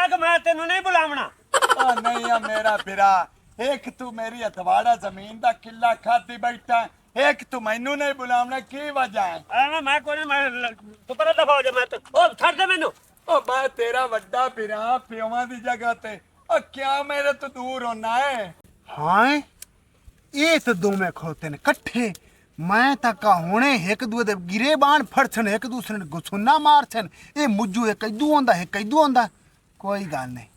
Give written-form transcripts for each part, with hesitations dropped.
कि मैं तेन नहीं बुलावना। ओ नहीं आ मेरा बिरा, एक तू मेरी हथवाड़ा जमीन दा किला खाती बैठा है, एक तू मैनू नहीं बुलावना, की वजह है? मैं कोई नहीं, तू पर दफा हो जा। मैं तो ओ छड़ दे मैनू। ओ मैं तेरा वड्डा बिरा प्योवा दी जगह ते, ओ क्या मेरे तो दूर होना है? हाँ ये तो दोवें खोते ने कट्ठे। मैं तका हुणे एक दूए दे गिरे बाण फड़छन, एक दूसरे ने गुसुन्ना मारछन। ये मुज्जू एक इदू आंदा है कइदू आंदा। कोई गल नहीं,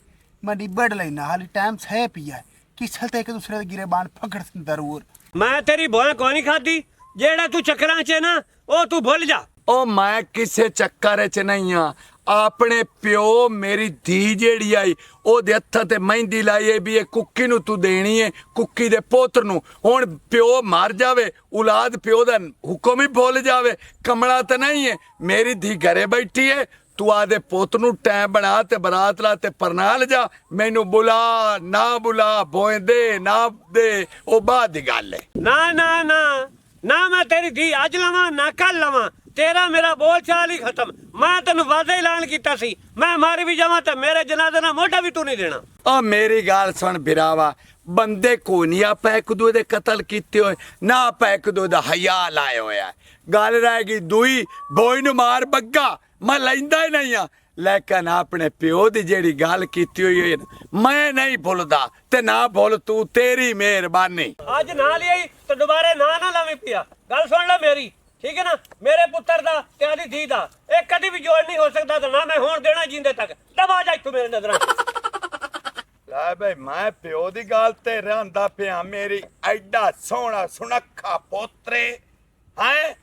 मैं डिब्बड़ लेना, हाली टाइम सह पिया है कि छलते एक दूसरे दे गिरे बाण फकड़सन जरूर। मैं तेरी भोए कोई नहीं खादी, जेड़ा तू चक्करां च है ना ओ तू भूल जा। ओ मैं किसे चक्कर च नहीं हाँ, अपने प्यो मेरी धी जेड़ी आई ओदे हत्थां ते मेहंदी लाई है भी ये कुक्की नू तू देनी है, कुक्की दे पोत्र नू। हुण प्यो मर जावे, औलाद प्यो दा हुक्म ही भुल जावे, कमला तो नहीं है। मेरी धी घरे बैठी है, तू आदे पुत नू टाइम बना ते बरात ला ते परनाल जा, मैनू बुला ना बुला, भोए दे ना दे ओ बाद दी गल है। ना ना ना ना, मैं तेरी धी अज लवा ना कल लवा, तेरा मेरा बोल चाल ही खत्म। मैं तेन वादा ऐलान किया सी, मैं मर भी जावां ते मेरे जनाजे दा मोढा भी तू नहीं देना। ओ मेरी गाल सुन बिरावा, बंदे को नहीं आप एक दूए दे कतल कीते होए, ना आप एक दूए दा हया लाए होया। गल रह गई दुई, बोई नू मार बग्गा, मैं लैंदा ही नहीं आ। लेकिन अपने प्यो दी जेड़ी गल कीती हुई है मैं नहीं भुलदा, ते ना भुल तू, तेरी मेहरबानी। आज ना लिया तो दोबारा ना ना लवी पिया। गल सुन ले मेरी, ठीक है ना? मेरे पुत्र दा ते आदी धी दा एक कदी भी जोड़ नहीं हो सकता, तो ना मैं होण देना जिंदे तक। दबा जा तू मेरे नजरां। ਲੈ ਬਈ ਮੈਂ ਪਿਓ ਦੀ ਗੱਲ ਤੇ ਰਹਿੰਦਾ ਪਿਆ, ਮੇਰੀ ਐਡਾ ਸੋਹਣਾ ਸੁਨੱਖਾ ਪੋਤਰੇ ਹੈ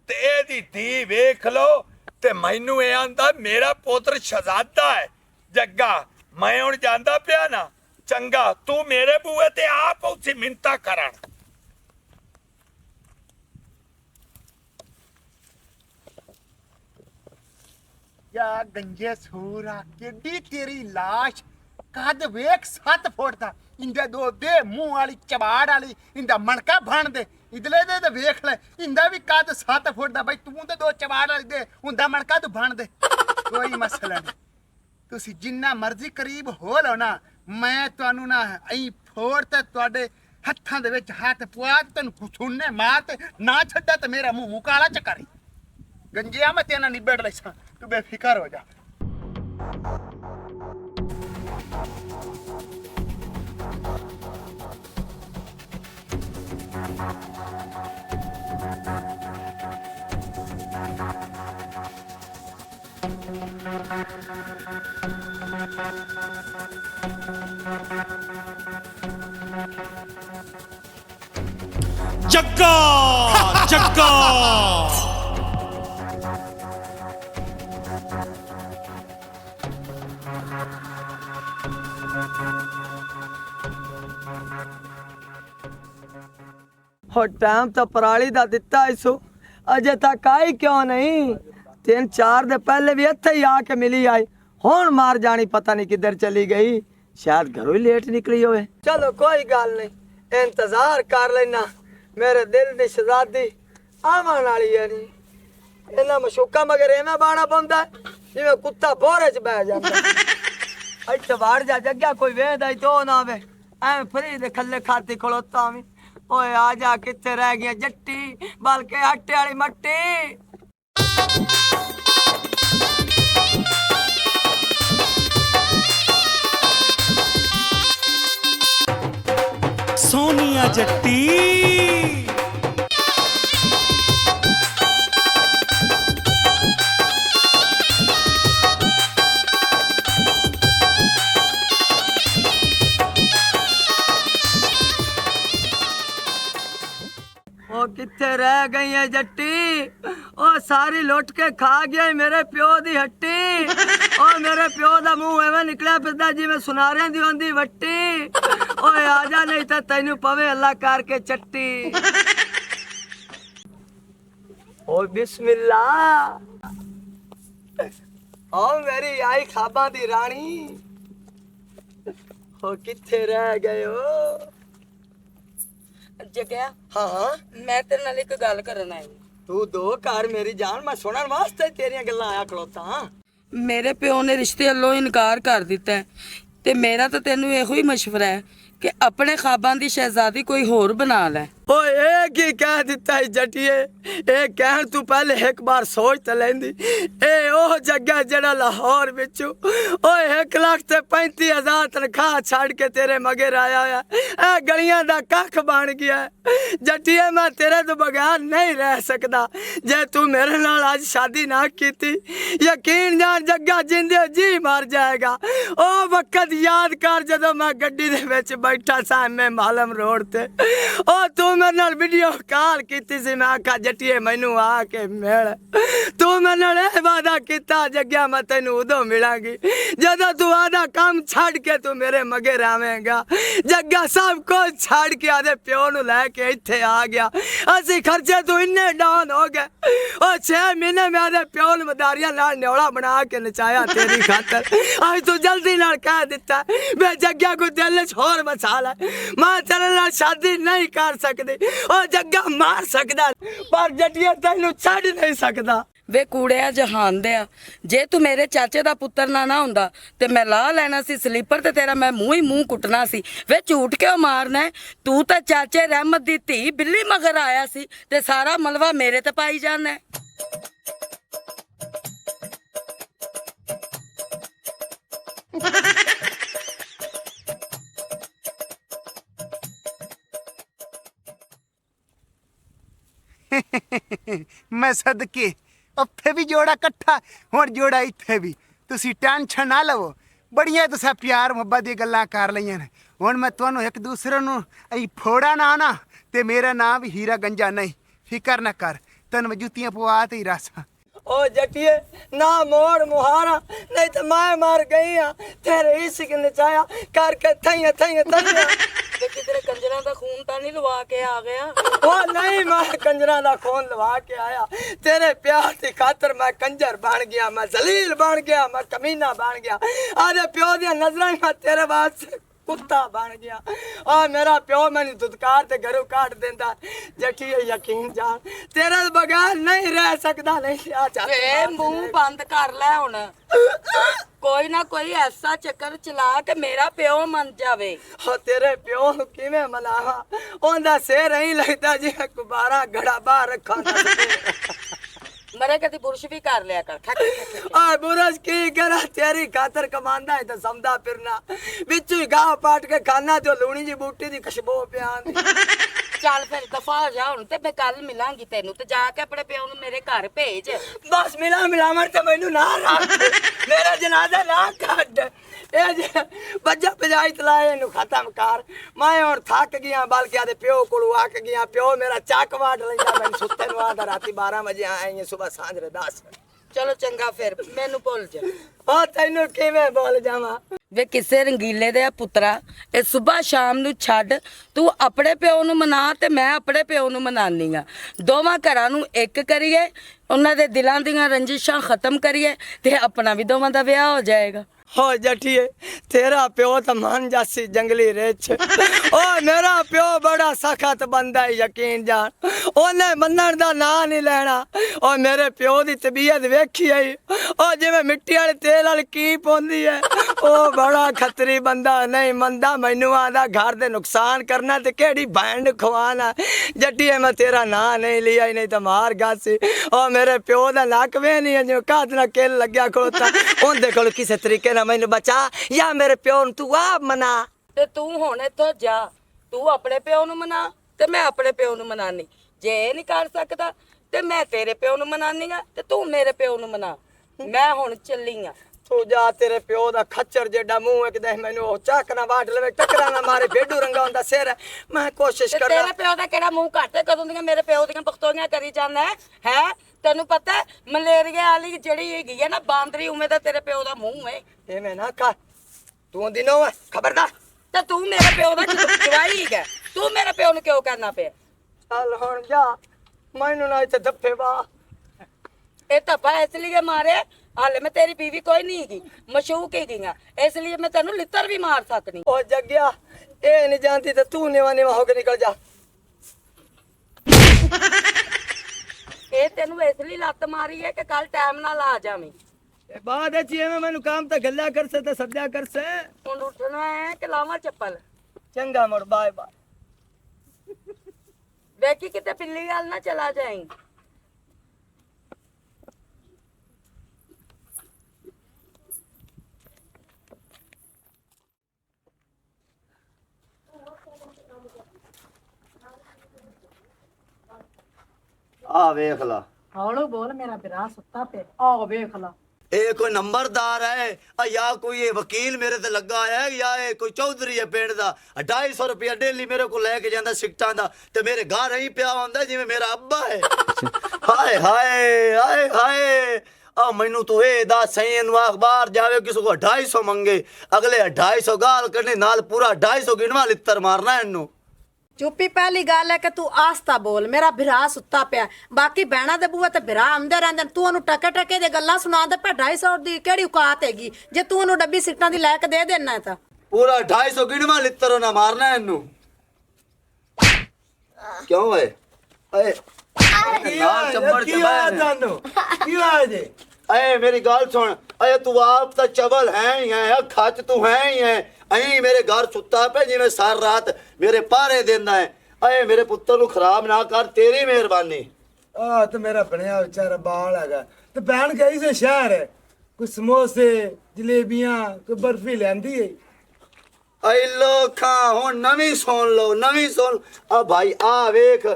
ਤੇ ਇਹਦੀ ਧੀ ਵੇਖ ਲੋ, ਤੇ ਮੈਨੂੰ ਇਹ ਆਂਦਾ ਮੇਰਾ ਪੁੱਤਰ ਸ਼ਹਜ਼ਾਦਾ ਹੈ। ਜੱਗਾ ਮੈਂ ਹੁਣ ਜਾਂਦਾ ਪਿਆ ਨਾ, ਚੰਗਾ ਤੂੰ ਮੇਰੇ ਬੂਹੇ ਤੇ ਆਪ ਉੱਥੇ ਮਿੰਤਾ ਕਰਨ। या गंजे सूरा केडी तेरी लाश, कद वेख 7 फुट दा, इंदे दो दे मुंह वाली चबाड़ वाली, इंदा मनका भन दे, इदले दे ते वेख ले इंदा भी कद 7 फुट दा। भाई तू ते दो चबाड़ वाली दे, उंदा मनका तू भन दे, कोई मसला नहीं। तुसी जिन्ना मर्जी करीब हो लो ना, मैं तुहानू ना ऐ फोड़ ते तुहाडे हत्थां दे विच हत्थ पुआ ते तैनूं खुसुन्ने मार ते ना छड्डा ते मेरा मुंह काला चकरी। गंजिया मैं तेना निबड़ लैसा, तू बेफिक्र हो जा। जग्गा जग्गा और टाइम तो पराली दा दिता इसो, अजे तक आई क्यों नहीं? 3-4 दे पहले भी इत्थे ही आके मिली आई, हुण मार जानी पता नहीं किधर चली गई, शायद घरों ही लेट निकली होवे। चलो कोई गल नहीं, इंतजार कर लेना, मेरे दिल दी शहजादी आवन वाली है। नहीं इन्ना मशूका मगर एवें बाड़ा पौंदा जिवें कुत्ता बोरे च बह जांदा। इत्थे वाड़ जा जग्गा, कोई वेंदा ही तो ना आवे, एवें फ्री दे खल्ले खाती खड़ोता मैं। ओए आजा कित्थे रह गया जट्टी, बल्कि आटे वाली मट्टी। सोनिया जट्टी ओ कित्थे रह गई है जट्टी, ओ सारी लुट के खा गया मेरे प्यो दी हट्टी। ओ मेरे प्यो दा मुंह एवें निकलिया फिरदा जिवें सुनारे दी होंदी वट्टी। ओए आजा नहीं तो तैनू पवे अल्लाह करके चट्टी। ओ बिस्मिल्लाह, ओ मेरी आई खाबा दी रानी, ओ कित्थे रह गए हो? जगया हाँ हाँ मैं तेरे नाल एक गल करन आई। तू दो घर मेरी जान, मैं सुनन वास्ते तेरियां गल्लां आया खड़ोता। ਮੇਰੇ ਪਿਓ ਨੇ ਰਿਸ਼ਤੇ ਵੱਲੋਂ ਇਨਕਾਰ ਕਰ ਦਿੱਤਾ ਹੈ ਤੇ ਮੇਰਾ ਤਾਂ ਤੈਨੂੰ ਇਹੋ ਹੀ ਮਸ਼ਵਰਾ ਹੈ ਕਿ ਆਪਣੇ ਖਾਬਾਂ ਦੀ ਸ਼ਹਿਜ਼ਾਦੀ ਕੋਈ ਹੋਰ ਬਣਾ ਲੈ। ਓਏ ਇਹ ਕੀ ਕਹਿ ਦਿੱਤਾ ਈ ਜੱਟੀਏ, ਇਹ ਕਹਿਣ ਤੂੰ ਪਹਿਲੇ ਇੱਕ ਵਾਰ ਸੋਚ ਤਾਂ ਲੈਂਦੀ। ਇਹ ਉਹ ਜੱਗਾ ਜਿਹੜਾ ਲਾਹੌਰ ਵਿੱਚੋਂ ਓਏ 1,35,000 ਤਨਖਾਹ ਛੱਡ ਕੇ ਤੇਰੇ ਮਗਰ ਆਇਆ ਹੋਇਆ, ਇਹ ਗਲੀਆਂ ਦਾ ਕੱਖ ਬਣ ਗਿਆ। ਜੱਟੀਏ ਮੈਂ ਤੇਰੇ ਤੋਂ ਬਗੈਰ ਨਹੀਂ ਰਹਿ ਸਕਦਾ। ਜੇ ਤੂੰ ਮੇਰੇ ਨਾਲ ਅੱਜ ਸ਼ਾਦੀ ਨਾ ਕੀਤੀ, ਯਕੀਨ ਜਾਣ ਜੱਗਾ ਜਿੰਦੇ ਜੀ ਮਰ ਜਾਏਗਾ। ਉਹ ਵਕਤ ਯਾਦ ਕਰ ਜਦੋਂ ਮੈਂ ਗੱਡੀ ਦੇ ਵਿੱਚ ਬੈਠਾ ਸਾਂ ਮੈਂ ਮਾਲਮ ਰੋਡ ਤੇ, ਉਹ ਤੂੰ ਮੇਰੇ ਨਾਲ ਵੀਡੀਓ ਕਾਲ ਕੀਤੀ ਸੀ। ਮੈਂ ਆਖਿਆ ਜੱਟੀਏ ਮੈਨੂੰ ਆ ਕੇ ਮਿਲ। ਤੂੰ ਮੇਰੇ ਨਾਲ ਇਹ ਵਾਦਾ ਕੀਤਾ ਜੱਗਿਆ ਮੈਂ ਤੈਨੂੰ ਉਦੋਂ ਮਿਲਾਂਗੀ ਜਦੋਂ ਤੂੰ ਆਦਾ ਕੰਮ ਛੱਡ ਕੇ ਤੂੰ ਮੇਰੇ ਮਗਰ ਆਵੇਂਗਾ। ਜੱਗਾ ਸਭ ਕੁਝ ਛੱਡ ਕੇ ਆਦੇ ਪਿਓ ਨੂੰ ਲੈ ਕੇ ਇੱਥੇ ਆ ਗਿਆ। ਅਸੀਂ ਖਰਚੇ ਤੋਂ ਇੰਨੇ ਡਾਊਨ ਹੋ ਗਏ। ਉਹ 6 ਮਹੀਨੇ ਮੈਂ ਆਦੇ ਪਿਓ ਨੂੰ ਮਦਾਰੀਆਂ ਨਾਲ ਨਿਉਲਾ ਬਣਾ ਕੇ ਨਚਾਇਆ ਤੇਰੀ ਖਾਤਰ। ਅੱਜ ਤੂੰ ਜਲਦੀ ਨਾਲ ਕਹਿ ਦਿੱਤਾ ਮੈਂ ਜੱਗਾ ਕੋਈ ਦਿਲ 'ਚ ਹੋਰ ਵਸਾ ਲੈ। ਮੈਂ ਤੇਰੇ ਨਾਲ ਸ਼ਾਦੀ ਨਹੀਂ ਕਰ ਸਕਦੀ। ਉਹ ਜੱਗਾ ਮਾਰ ਸਕਦਾ ਪਰ ਜੱਟੀਏ ਤੈਨੂੰ ਛੱਡ ਨਹੀਂ ਸਕਦਾ। ਵੇ ਕੂੜਿਆ ਜਹਾਨ ਦਿਆ, ਜੇ ਤੂੰ ਮੇਰੇ ਚਾਚੇ ਦਾ ਪੁੱਤਰ ਨਾ ਹੁੰਦਾ ਤੇ ਮੈਂ ਲਾ ਲੈਣਾ ਸੀ ਸਲੀਪਰ ਤੇ ਤੇਰਾ ਮੈਂ ਮੂੰਹ ਹੀ ਮੂੰਹ ਕੁੱਟਣਾ ਸੀ। ਵੇ ਝੂਠ ਕਿਉਂ ਮਾਰਨਾ? ਤੂੰ ਤਾਂ ਚਾਚੇ ਰਹਿਮਤ ਦੀ ਧੀ ਬਿੱਲੀ ਮਗਰ ਆਇਆ ਸੀ ਤੇ ਸਾਰਾ ਮਲਵਾ ਮੇਰੇ ਤੇ ਪਾਈ ਜਾਣਾ। ਮੈਂ ਸਦਕੇ ਉੱਥੇ ਵੀ ਜੋੜਾ ਇਕੱਠਾ, ਹੁਣ ਜੋੜਾ ਇੱਥੇ ਵੀ। ਤੁਸੀਂ ਟੈਨਸ਼ਨ ਨਾ ਲਵੋ, ਬੜੀਆਂ ਤੁਸੀਂ ਪਿਆਰ ਮੁਹੱਬਤ ਦੀ ਗੱਲਾਂ ਕਰ ਲਈਆਂ ਨੇ। ਹੁਣ ਮੈਂ ਤੁਹਾਨੂੰ ਇੱਕ ਦੂਸਰੇ ਨੂੰ ਅਈ ਫੋੜਾ ਨਾ ਤੇ ਮੇਰਾ ਨਾਮ ਵੀ ਹੀਰਾ ਗੰਜਾ ਨਹੀਂ। ਫਿਕਰ ਨਾ ਕਰ, ਤੈਨੂੰ ਮੈਂ ਜੁੱਤੀਆਂ ਪਵਾ ਤੇ ਹੀ ਰਾਸਾਂ। ओ जटिए ना मोड़ मुहारा नहीं तो मैं मार गई हाँ तेरे इश्क नचाया करके थैया थैया थैया। किधरे कंजरा का खून तो नहीं लवा के आ गया? ओ नहीं मैं कंजरा का खून लवा के आया। तेरे प्यार की खातर मैं कंजर बन गया, मैं जलील बन गया, मैं कमीना बन गया। आधे प्यो दी नजर मैं तेरे वास्ते कुत्ता बन गया। और मेरा प्यो मैंने दुदकार ते घरों काट देंदा। जठिए यकीन जान तेरे बगैर नहीं रह सकता। नहीं आ जा मुंह बंद कर ले हुण। कोई ना कोई ऐसा चक्कर चला के मेरा प्यो मन जावे। हो तेरे प्यो नूं किवें मनावा? ओंदा सिर नहीं लगदा जिवें गुब्बारा घड़ा बाहर रखा। मरे कदी बुरश भी कर लिया कर। आ बुरश की करा तेरी खातर कमांदा है तो समझा फिरना बिचू ही गाह पाट के खाना तो लूनी जी बूटी दी खुशबू प्यान। चल फिर दफा हो जा हुण ते मैं कल मिलांगी तेनू ते जाके अपने प्यो नूं मेरे घर भेज। बस मिलावण ते मैनू ना रख, मेरा जनाजा ना कट। ए बज्जा बजाई तलाए इनू खत्म कर। मैं हुण थक गया बल्कि आदे प्यो कोलों आक गया। प्यो मेरा चक वाट लैंदा मैनू सुत्ते नूं आदा राती 12 बजे आए सुबह सांझ 10। चलो चंगा फिर मैनू भुल जा। ओ तैनू किवें बोल जावां? वे किसे रंगीले दे पुत्रा ए सुबह शाम नू छड्ड तू अपने प्यो नू मना ते मैं अपने प्यो नू मनानी आ। दोवां घरां नू एक करिए, उन्हां दे दिलां दीयां रंजिशां खत्म करिए ते अपना भी दोवां दा विआह हो जाएगा। हो जठिए तेरा प्यो तो मान जासी जंगली रेच। ओ मेरा प्यो बड़ा सखत बंदा है यकीन जान, ओने मनण दा ना नहीं लेना। ओ मेरे प्यो दी तबीयत वेखी आई ओ जिवें मिट्टी वाले तेल वाली कीप होंदी है। ओ बड़ा खतरी बंदा नहीं मनदा। मैनू आंदा घर दे नुकसान करना ते केड़ी बैंड खवाना। जट्टिए मैं तेरा ना नहीं लिया ही नहीं तो मार गासी। ओ मेरे प्यो दा नक वे नहीं है जो काद ना किल लग्या खड़ोता। ओंदे कोल किसे तरीके मैनू बचा या मेरे प्यो तू आप मना। ते तू हुण इत्थों जा, तू अपने प्यो नू मना ते मैं अपने प्यो नू मनानी। जे ये नहीं कर सकदा ते मैं तेरे प्यो नू मनानी आ ते तू मेरे प्यो नू मना। मैं हुण चली आ। तू जा, तेरे प्यो दा खच्चर जेडा मुंह एक दे मैनू चाक ना वाट लवे टकरा ना मारे भेडू रंगा हुंदा सिर है। मैं कोशिश करना। तेरे प्यो दा केड़ा मुंह घट है? कदों दी मेरे प्यो दी बख्तोरियां करी जाना है? तेनू पता है मलेरिया वाली जेड़ी हैगी है ना बांदरी उमें दा तेरे प्यो दा मुंह है। एवें ना कर, तू दिनों है खबरदार। ते तू मेरे प्यो दा जवाई है, तू मेरे प्यो नू क्यों करना पे? चल हुण जा, मैनू ना इत्थे धप्पे वा। ए धप्पा इसलिए मारे हाले मैं तेरी बीवी कोई नहीं हैगी, मशूक हैगी हां, इसलिए मैं तेनू लित्तर भी मार सकनी। ओ जग्या ए नहीं जानती ते तू नेवा नेवा होके निकल जा। ए तेनू इसलिए लत मारी है कि कल टाइम नाल आ जावीं। ਬਾਅਦ ਵਿੱਚ ਐਵੇਂ ਮੈਨੂੰ ਕੰਮ ਤਾਂ ਗੱਲਾਂ ਕਰਸੇ ਤੇ ਸੱਦਿਆ ਕਰਸੇ। ਹੁਣ ਉੱਠਣਾ ਹੈ ਕਿ ਲਾਵਾਂ ਚੱਪਲ? ਚੰਗਾ ਮੁੜ ਬਾਏ ਬਾਏ। ਵੇਖੀ ਕਿਤੇ ਪਿੱਲੀ ਗੱਲ ਨਾ ਚਲਾ ਜਾਏ। ਆ ਵੇਖ ਲਾ ਹੌਲੀ ਬੋਲ, ਮੇਰਾ ਵਿਰਾਹ ਸੁੱਤਾ ਪਿਆ। ਆ ਵੇਖ ਲਾ। ਇਹ ਕੋਈ ਨੰਬਰਦਾਰ ਹੈ ਜਾਂ ਕੋਈ ਇਹ ਵਕੀਲ ਮੇਰੇ ਤੇ ਲੱਗਾ ਹੈ ਜਾਂ ਇਹ ਕੋਈ ਚੌਧਰੀ ਹੈ ਪਿੰਡ ਦਾ। 250 ਰੁਪਇਆ ਡੇਲੀ ਮੇਰੇ ਕੋਲ ਲੈ ਕੇ ਜਾਂਦਾ ਸਿੱਟਾਂ ਦਾ ਤੇ ਮੇਰੇ ਘਰ ਹੀ ਪਿਆ ਹੁੰਦਾ ਜਿਵੇਂ ਮੇਰਾ ਅੱਬਾ ਹੈ। ਹਾਏ ਹਾਏ ਹਾਏ ਹਾਏ ਆ ਮੈਨੂੰ ਤੂੰ ਇਹ ਦੱਸ ਸਹੀ ਇਹਨੂੰ ਅਖਬਾਰ ਜਾਵੇ ਕਿਸੇ ਕੋ 250 ਮੰਗੇ, ਅਗਲੇ 250 ਗਾਲ ਕੱਢਣੇ ਨਾਲ ਪੂਰਾ 250 ਗਿਣਵਾ ਲਿੱਤਰ ਮਾਰਨਾ ਇਹਨੂੰ। ਚੁੱਪੀ ਪਹਿਲੀ ਗੱਲ ਹੈ ਕਿ ਤੂੰ ਆਸਤਾ ਬੋਲ, ਮੇਰਾ ਵਿਰਾਹ ਸੁੱਤਾ ਪਿਆ। ਬਾਕੀ ਬਹਿਣਾ ਦੇ ਬੂਹੇ ਤੇ ਵਿਰਾਹ ਆਉਂਦੇ ਰਹਿੰਦੇ ਨੇ। ਤੂੰ ਉਹਨੂੰ ਟਕੇ ਟਕੇ ਦੇ ਗੱਲਾਂ ਸੁਣਾਉਂਦਾ ਪਿਆ। 250 ਦੀ ਕਿਹੜੀ ਔਕਾਤ ਹੈਗੀ ਜੇ ਤੂੰ ਉਹਨੂੰ ਡੱਬੀ ਸਿੱਟਾਂ ਦੀ ਲੈ ਕੇ ਦੇ ਦੇਣਾ ਤਾਂ? ਪੂਰਾ 250 ਗਿਣਵਾ ਲਿੱਤਰ ਨਾ ਮਾਰਨਾ ਇਹਨੂੰ। ਕਿਉਂ ਓਏ ਓਏ ਨਾਲ ਚੰਬੜ ਕੀ ਹੋਇਆ ਤੁਹਾਨੂੰ? ਕੀ ਹੋਇਆ ਜੀ? अरे मेरी गाल सुन, अरे तू आप तो चबल है ही है, खच तू है ही है। अही मेरे घर सुता पे जिवें सारी रात मेरे पारे देंदा है। अरे मेरे पुत्र नु खराब ना कर, तेरी मेहरबानी। ਆ ਤੇ ਮੇਰਾ ਬਣਿਆ ਵਿਚਾਰਾ ਬਾਲ ਹੈਗਾ ਤੇ ਭੈਣ ਗਈ ਸੇ ਸ਼ਹਿਰ ਹੈ, ਕੋਈ ਸਮੋਸੇ ਜਲੇਬੀਆਂ ਕੋਈ ਬਰਫੀ ਲੈਂਦੀ ਹੈ। आई लोखा हुन नवी सुन लो, नवी सुन। आ भाई आ वेख,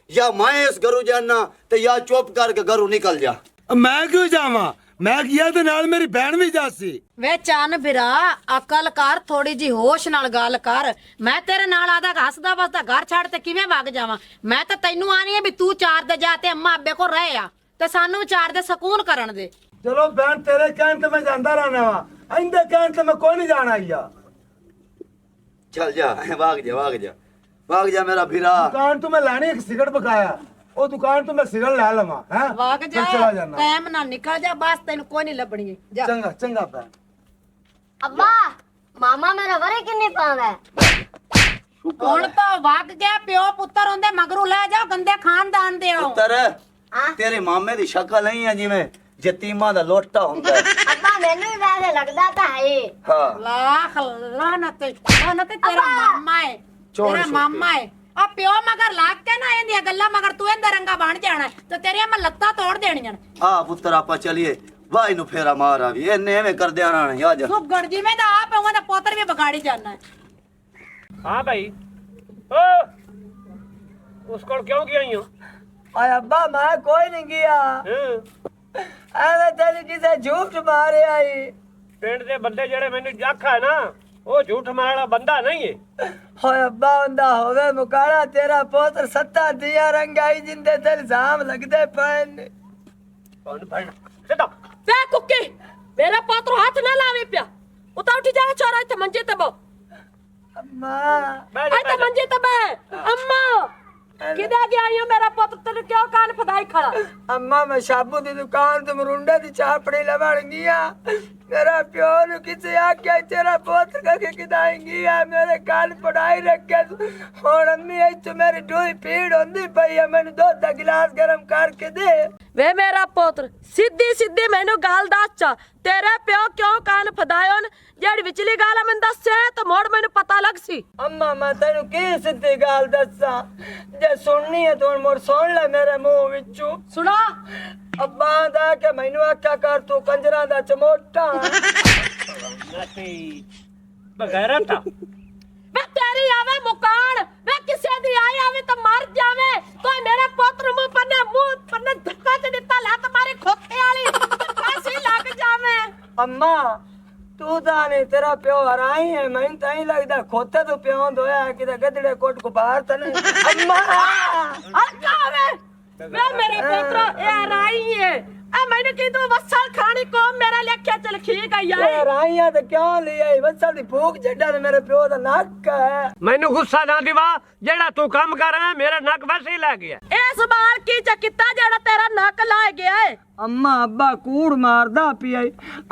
या मैं इस घरों जाना ते या चुप करके घरों निकल जा। ਮੈਂ ਕਿਉਂ ਜਾਵਾਂ? ਮੈਂ ਗਿਆ ਤੇ ਨਾਲ ਮੇਰੀ ਭੈਣ ਵੀ ਜਾਸੀ। ਵੇ ਚੰਨ ਵਿਰਾ, ਅਕਲ ਕਰ, ਥੋੜੀ ਜੀ ਹੋਸ਼ ਨਾਲ ਗੱਲ ਕਰ। ਮੈਂ ਤੇਰੇ ਨਾਲ ਆਦਾ ਹੱਸਦਾ ਵਸਦਾ ਘਰ ਛੱਡ ਤੇ ਕਿਵੇਂ ਵਗ ਜਾਵਾਂ? ਮੈਂ ਤਾਂ ਤੈਨੂੰ ਆਣੀ ਹੈ ਵੀ ਤੂੰ ਚਾਰ ਦੇ ਜਾ ਤੇ ਅੰਮਾ ਅੱਬੇ ਕੋਲ ਰਹੇ ਆ ਤੇ ਸਾਨੂੰ ਵਿਚਾਰ ਦੇ ਸਕੂਨ ਕਰਨ ਦੇ। ਚਲੋ ਭੈਣ ਤੇਰੇ ਕਹਿਣ ਤੇ ਮੈਂ ਜਾਂਦਾ ਰਹਿਣਾ ਵਾ, ਇਹਦੇ ਕਹਿਣ ਤੇ ਮੈਂ ਕੋਈ ਨਹੀਂ ਜਾਣਾ ਯਾ। चल जा, भाग जा भाग जा भाग जा मेरा फिरा। ਦੁਕਾਨ ਤੋਂ ਮੈਂ ਲੈਣੀ ਇੱਕ ਸਿਗਰਟ ਬਕਾਇਆ, ਉਹ ਦੁਕਾਨ ਤੋਂ ਮੈਂ ਸਿਗਰਟ ਲੈ ਲਵਾਂ ਹੈ। ਵਗ ਜਾ, ਚਲਾ ਜਾਣਾ। ਟਾਈਮ ਨਾਲ ਨਿਕਲ ਜਾ, ਬਸ ਤੈਨੂੰ ਕੋਈ ਨਹੀਂ ਲੱਭਣੀ ਜਾ। ਚੰਗਾ ਚੰਗਾ ਭੈਣ। ਅੱਬਾ ਮਾਮਾ ਮੇਰਾ ਵਰੇ ਕਿੰਨੀ ਪਾਉਂਦਾ ਹੈ? ਹੁਣ ਤਾਂ ਵਗ ਗਿਆ, ਪਿਓ ਪੁੱਤਰ ਹੁੰਦੇ ਮਗਰੂ ਲੈ ਜਾ, ਗੰਦੇ ਖਾਨਦਾਨ ਦੇ ਹੋ। ਪੁੱਤਰ ਤੇਰੇ ਮਾਮੇ ਦੀ ਸ਼ਕਲ ਨਹੀਂ ਹੈ ਜਿਵੇਂ ਯਤੀਮਾਂ ਦਾ ਲੋਟਾ ਹੁੰਦਾ ਹੈ। ਅੱਬਾ ਮੈਨੂੰ ਵੀ ਵੈਸੇ ਲੱਗਦਾ ਤਾਂ ਹੈ ਹੀ। ਹਾਂ ਲਾਖ ਲਾਨਤ ਤੇਰਾ ਮਾਮਾ ਹੈ, ਤੇਰਾ ਮਾਮਾ ਹੈ। ਆ ਪਿਓ ਮਗਰ ਲੱਗ ਕੇ ਨਾ ਇਹਦੀਆਂ ਗੱਲਾਂ ਮਗਰ ਤੂੰ ਇਹਦਾ ਰੰਗਾ ਬਣ ਜਾਣਾ ਤੇ ਤੇਰੀਆਂ ਮੈਂ ਲੱਤਾਂ ਤੋੜ ਦੇਣੀਆਂ। ਆ ਪੁੱਤਰ ਆਪਾਂ ਚਲੀਏ, ਵਾਹ ਇਹਨੂੰ ਫੇਰਾ ਮਾਰ ਆ ਵੀ ਇਹਨੇ ਐਵੇਂ ਕਰਦੇ ਆਣਾ ਨਹੀਂ। ਆ ਜਾ ਤੂੰ ਗੜ ਜਿਵੇਂ ਦਾ ਆਪ ਉਹਨਾਂ ਦਾ ਪੋਤਰ ਵੀ ਵਿਗਾੜੀ ਜਾਣਾ ਹੈ। हाँ भाई ओ उसको क्यों गया ही हो? ਆਏ ਅੱਬਾ ਮੈਂ ਕੋਈ ਨਹੀਂ ਗਿਆ, ਐਵੇਂ ਤੇਰੀ ਕਿਸੇ ਝੂਠ ਮਾਰਿਆ ਆਈ। ਪਿੰਡ ਦੇ ਬੰਦੇ ਜਿਹੜੇ ਮੈਨੂੰ ਜਾਖਾ ਹੈ ਨਾ, ਉਹ ਝੂਠ ਮਾਰਨ ਵਾਲਾ ਬੰਦਾ ਨਹੀਂ ਹੈ। ਹੋਏ ਅੱਬਾ ਹੁੰਦਾ ਹੋਵੇ ਮੁਕਾਲਾ, ਤੇਰਾ ਪੁੱਤਰ ਸੱਤਾ ਦਿਆ ਰੰਗਾਈ ਜਿੰਦੇ ਤੇ ਇਲਜ਼ਾਮ ਲੱਗਦੇ ਪਏ ਨੇ। ਕੌਣ ਫੜ ਸਿੱਧਾ ਵੇ ਕੁੱਕੀ, ਮੇਰਾ ਪੁੱਤਰ ਹੱਥ ਨਾ ਲਾਵੇ ਪਿਆ। ਉਤਾ ਉੱਠ ਜਾ ਚੋਰਾ, ਇੱਥੇ ਮੰਜੇ ਤੇ ਬੋ। ਅੰਮਾ ਇੱਥੇ ਮੰਜੇ ਤੇ ਬੈ। ਅੰਮਾ ਕਿਦਾ ਗਿਆ ਈ ਮੇਰਾ ਪੁੱਤ, ਤੈਨੂੰ ਕਿਉਂ ਕਾਨ ਫਦਾਈ ਖੜਾ? ਅੰਮਾ ਮੈਂ ਸ਼ਾਬੂ ਦੀ ਦੁਕਾਨ ਤੇ ਮਰੁੰਡੇ ਦੀ ਚਾਪੜੀ ਲਵਣ ਗਿਆ, ਮੇਰਾ ਪਿਓ ਨੂੰ ਕਿਸੇ ਆਖਿਆ ਤੇਰਾ ਪੁੱਤਰ ਕਹੇ ਕਿਦਾਏਂਗੀ ਆ, ਮੇਰੇ ਕੰਨ ਪੜਾਈ ਰੱਖਿਆ। ਹੁਣ ਅੰਮੀ ਇੱਥੇ ਮੇਰੀ ਢੂਈ ਪੀੜ ਹੁੰਦੀ ਪਈ ਆ, ਮੈਨੂੰ ਦੁੱਧ ਦਾ ਗਿਲਾਸ ਗਰਮ ਕਰਕੇ ਦੇ। ਵੇ ਮੇਰਾ ਪੁੱਤਰ ਸਿੱਧੀ ਸਿੱਧੀ ਮੈਨੂੰ ਗੱਲ ਦੱਸ, ਚਾ ਤੇਰੇ ਪਿਓ ਕਿਉਂ ਕਾਨ ਫਦਾਇਓ? ਜਿਹੜੀ ਵਿਚਲੀ ਗੱਲ ਆ ਮੈਨੂੰ ਦੱਸਿਆ ਤਾਂ ਮੋੜ ਮੈਨੂੰ ਪਤਾ ਲੱਗ ਸੀ। ਅੰਮਾ ਮੈਂ ਤੈਨੂੰ ਕੀ ਸਿੱਧੀ ਗੱਲ ਦੱਸਾਂ? ਜੇ ਸੁਣਨੀ ਹੈ ਤਾਂ ਹੁਣ ਮੁੜ ਸੁਣ ਲੈ ਮੇਰੇ ਮੂੰਹ ਵਿੱਚੋਂ। ਸੁਣਾ। ਅੱਬਾ ਦਾ ਕਿ ਮੈਨੂੰ ਆਖਿਆ ਕਰ ਤੂੰ ਕੰਜਰਾਂ ਦਾ ਚਮੋਟਾ। ਨਹੀਂ ਬਗੈਰਤ ਆ। ਵੇ ਤੇਰੀ ਆਵੇ ਮੁਕਾਨ, ਵੇ ਕਿਸੇ ਦੀ ਆਈ ਆਵੇ ਤਾਂ ਮਰ ਜਾਵੇ। ਕੋਈ ਮੇਰੇ ਪੁੱਤਰ ਮੂੰਹ ਪੰਨੇ ਧੱਕਾ ਤੇ ਦਿੱਤਾ, ਲੱਤ ਮਾਰੀ ਖੋਤੇ ਵਾਲੀ, ਫਾਂਸੀ ਲੱਗ ਜਾਵੇ। ਅੰਮਾ ਤੂੰ ਤਾਂ ਨਹੀਂ, ਤੇਰਾ ਪਿਓ ਹਰਾਈ ਹੈ, ਮੈਨੂੰ ਤਾਂ ਹੀ ਲੱਗਦਾ ਖੋਤੇ ਤੋਂ ਪਿਓ ਦੋਇਆ ਕਿਤੇ ਗੱਦੜੇ ਕੋਟ ਕੋ ਬਾਹਰ ਤਾਂ ਨਹੀਂ। ਅੰਮਾ ਜਾਵੇ ਵੇ ਮੇਰੇ ਪੁੱਤਰ, ਇਹ ਰਾਈ ਹੈ। ਆ ਮੈਨੂੰ ਕੀ ਤੂੰ ਵਸਲ ਖਾਣੀ ਕੋ ਮੇਰੇ ਲੇਖੇ ਚ ਲਿਖੀ ਗਈ ਇਹ ਹੈ। ਹਰਾਈਆਂ ਤੇ ਕਿਉਂ ਲਈ ਵਸਲ ਦੀ ਭੂਖ ਜੱਡਾ ਤੇ ਮੇਰੇ ਪਿਓ ਦਾ ਨੱਕ ਹੈ। ਮੈਨੂੰ ਗੁੱਸਾ ਨਾ ਦਿਵਾ, ਜਿਹੜਾ ਤੂੰ ਕੰਮ ਕਰ ਰਿਹਾ ਮੇਰਾ ਨੱਕ ਵੈਸੇ ਹੀ ਲੈ ਗਿਆ। ਇਹ ਸਵਾਲ ਕੀ ਚ ਕੀਤਾ ਜਿਹੜਾ ਤੇਰਾ ਨੱਕ ਲਾ ਗਿਆ ਏ? ਅੰਮਾ ਅੱਬਾ ਕੂੜ ਮਾਰਦਾ ਪਿਆ,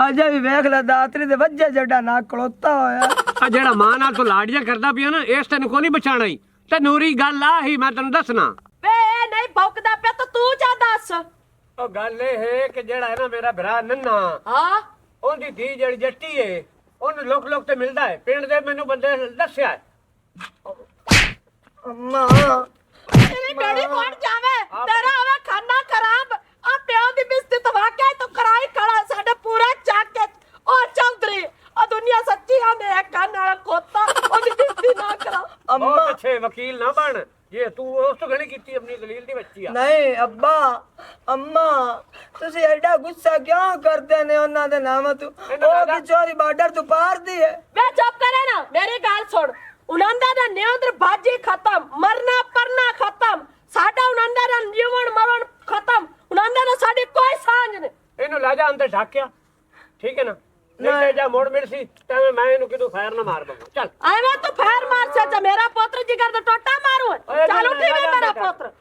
ਅਜੇ ਵੀ ਵੇਖ ਲੈ ਦਾਤਰੀ ਦੇ ਵੱਜੇ ਜੱਡਾ ਨੱਕ ਖਲੋਤਾ ਹੋਇਆ। ਆ ਜਿਹੜਾ ਮਾਂ ਨਾਲ ਤੂੰ ਲਾੜੀਆਂ ਕਰਦਾ ਪਿਆ ਨਾ, ਇਸ ਤੈਨੂੰ ਕੋਈ ਨਹੀਂ ਬਚਾਣਾ ਹੀ। ਤੇ ਨੂਰੀ ਗੱਲ ਆ ਹੀ ਮੈਂ ਤੈਨੂੰ ਦੱਸਣਾ। ਵੇ ਇਹ ਨਹੀਂ ਭੌਂਕਦਾ ਪਿਆ ਤਾਂ ਤੂੰ ਜਾ ਦੱਸ। ਉਹ ਗੱਲ ਇਹ ਹੈ ਕਿ ਜਿਹੜਾ ਹੈ ਨਾ ਮੇਰਾ ਭਰਾ ਨੰਨਾ, ਹਾਂ ਉਹਦੀ ਧੀ ਜਿਹੜੀ ਜੱਟੀ ਏ, ਉਹਨੂੰ ਲੋਕ ਲੋਕ ਤੇ ਮਿਲਦਾ ਹੈ, ਪਿੰਡ ਦੇ ਮੈਨੂੰ ਬੰਦੇ ਦੱਸਿਆ ਹੈ। ਅੰਮਾ ਤੇਰੀ ਬੇੜੀ ਕੋਣ ਜਾਵੇ, ਤੇਰਾ ਹੋਵੇ ਖਾਨਾ ਖਰਾਬ। ਆ ਪਿਓ ਦੀ ਬਿਸਤੀ ਤਾਂ ਵਾਕਿਆ ਤੂੰ ਕਰਾਈ ਖੜਾ ਸਾਡੇ ਪੂਰਾ ਚੱਕ ਕੇ। ਉਹ ਚੌਧਰੀ ਆ ਦੁਨੀਆ ਸੱਚੀ ਆਂਦੇ ਇੱਕ ਕੰਨ ਵਾਲਾ ਖੋਤਾ, ਉਹਦੀ ਬਿਸਤੀ ਨਾ ਕਰਾ। ਬਹੁਤ ਅੱਛੇ ਵਕੀਲ ਨਾ ਬਣ, ਇਹ ਤੂੰ ਉਸ ਤੋਂ ਗਣੀ ਕੀਤੀ ਆਪਣੀ ਦਲੀਲ ਦੀ ਬੱਚੀ ਆ। ਨਹੀਂ ਅੱਬਾ ਅੰਮਾ ਤੁਸੀਂ ਐਡਾ ਗੁੱਸਾ ਕਿਉਂ ਕਰਦੇ ਨੇ ਉਹਨਾਂ ਦੇ ਨਾਮ ਤੋਂ? ਉਹ ਵਿਚਾਰੀ ਬਾਰਡਰ ਤੋਂ ਪਾਰ ਦੀ ਹੈ। ਵੇ ਚੁੱਪ ਕਰੇ ਨਾ, ਮੇਰੀ ਗੱਲ ਸੁਣ। ਉਹਨਾਂ ਦਾ ਨਿਯੰਤਰ ਬਾਜੀ ਖਤਮ, ਮਰਨਾ ਪਰਨਾ ਖਤਮ, ਸਾਡਾ ਉਹਨਾਂ ਦਾ ਜੀਵਨ ਮਰਨ ਖਤਮ, ਉਹਨਾਂ ਦਾ ਸਾਡੀ ਕੋਈ ਸਾਂਝ ਨਹੀਂ। ਇਹਨੂੰ ਲੈ ਜਾ ਅੰਦਰ ਢਾਕਿਆ, ਠੀਕ ਹੈ ਨਾ? ਨਹੀਂ ਜਾ ਮੋੜ ਮਿਲ ਸੀ ਤਾਂ ਮੈਂ ਇਹਨੂੰ ਕਿਦੋਂ ਫਾਇਰ ਨਾ ਮਾਰ ਦਵਾਂ। ਚੱਲ ਐਵੇਂ ਤੂੰ ਫੇਰ ਮਾਰ ਸਕਦਾ, ਮੇਰਾ ਪੁੱਤਰ ਜਿਗਰ ਦਾ ਟੋਟਾ ਮਾਰੂ। ਚੱਲ ਉੱਠੀ ਵੇ ਮੇਰਾ ਪੁੱਤਰ,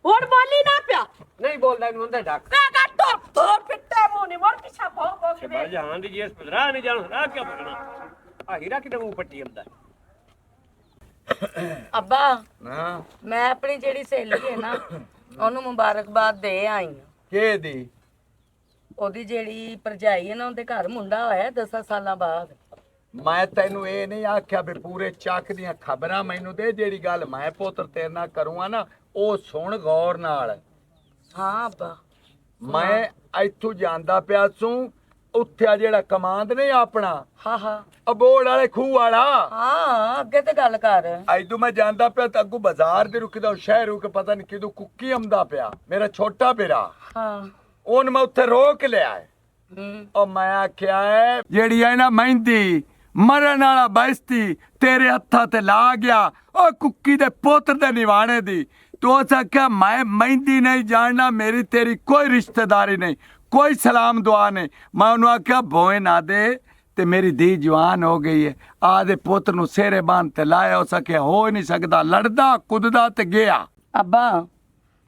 ਹੁਣ ਬੋਲੀ ਨਾ ਪਿਆ। ਨਹੀਂ ਬੋਲਦਾ, ਇਹਨੂੰ ਅੰਦਰ ਢਾਕ। ਕਾਗਾ ਤੋਰ ਪਿੱਟੇ ਮੂੰਹ ਨਹੀਂ ਮੋੜ ਪਿਛਾ ਭੌਂ ਕੇ ਬਾ ਜਾਨ ਦੀ ਜੇਸ ਪਧਰਾ ਨਹੀਂ ਜਾਣ ਰਾਹ ਕਿਉਂ ਪਕਣਾ? ਆ ਹੀਰਾ ਕਿਤੇ ਮੂੰਹ ਪੱਟੀ ਹੁੰਦਾ। ਅੱਬਾ ਹਾਂ ਮੈਂ ਆਪਣੀ ਜਿਹੜੀ ਸਹੇਲੀ ਹੈ ਨਾ ਉਹਨੂੰ ਮੁਬਾਰਕਬਾਦ ਦੇ ਆਈ ਹਾਂ। ਕੇ ਦੀ? ਉਹਦੀ ਜਿਹੜੀ ਭਰਜਾਈ ਹੈ ਨਾ ਉਹਦੇ ਘਰ ਮੁੰਡਾ ਹੋਇਆ 10 ਸਾਲਾਂ ਬਾਅਦ। ਮੈਂ ਤੈਨੂੰ ਇਹ ਨਹੀਂ ਆਖਿਆ ਵੀ ਪੂਰੇ ਚੱਕ ਦੀਆਂ ਖਬਰਾਂ ਮੈਨੂੰ ਦੇ, ਜਿਹੜੀ ਗੱਲ ਮੈਂ ਪੁੱਤਰ ਤੇਰੇ ਨਾਲ ਕਰੂੰਗਾ ਨਾ ਉਹ ਸੁਣ ਗੌਰ ਨਾਲ। ਹਾਂ ਅੱਬਾ ਮੈਂ ਇੱਥੋਂ ਜਾਂਦਾ ਪਿਆ ਸੂੰ, ਉੱਥੇ ਆ ਜਿਹੜਾ ਕਮਾਂਦ ਨਹੀਂ ਆਪਣਾ ਹਾਂ ਹਾਂ ਅਬੋੜ ਵਾਲੇ ਖੂਹ ਵਾਲਾ, ਹਾਂ ਅੱਗੇ ਤੇ ਗੱਲ ਕਰ। ਐਦੋਂ ਮੈਂ ਜਾਂਦਾ ਪਿਆ ਤਾਂ ਅੱਗੋਂ ਬਾਜ਼ਾਰ ਦੇ ਰੁਕਦਾ ਸ਼ਹਿਰ ਰੁਕ ਪਤਾ ਨਹੀਂ ਕਿਦੋਂ ਕੁੱਕੀ ਆਉਂਦਾ ਪਿਆ ਮੇਰਾ ਛੋਟਾ ਵੀਰਾ, ਹਾਂ ਉਹਨ ਮੈਂ ਉੱਥੇ ਰੋਕ ਲਿਆ। ਉਹ ਮੈਂ ਆਖਿਆ ਹੈ ਜਿਹੜੀ ਹੈ ਨਾ ਮਹਿੰਦੀ ਮਰਨ ਵਾਲਾ ਬੈਸਤੀ ਤੇਰੇ ਹੱਥਾਂ ਤੇ ਲਾ ਗਿਆ, ਉਹ ਕੁੱਕੀ ਦੇ ਪੁੱਤਰ ਦੇ ਨਿਵਾਣੇ ਦੀ। ਤੂੰ ਆਖਿਆ ਮੈਂ ਮਹਿੰਦੀ ਨਹੀਂ ਜਾਣਨਾ, ਮੇਰੀ ਤੇਰੀ ਕੋਈ ਰਿਸ਼ਤੇਦਾਰੀ ਨਹੀਂ, ਕੋਈ ਸਲਾਮ ਦੁਆ ਨਹੀਂ। ਮੈਂ ਉਹਨੂੰ ਆਖਿਆ ਭੋਏ ਨਾ ਦੇ ਤੇ ਮੇਰੀ ਧੀ ਜਵਾਨ ਹੋ ਗਈ ਹੈ, ਆਦੇ ਪੁੱਤ ਨੂੰ ਸਿਰੇ ਬੰਨ ਤੇ ਲਾਇਆ ਹੋ ਸਕਿਆ, ਹੋ ਨਹੀਂ ਸਕਦਾ, ਲੜਦਾ ਕੁੱਦਦਾ ਤੇ ਗਿਆ। ਅੱਬਾ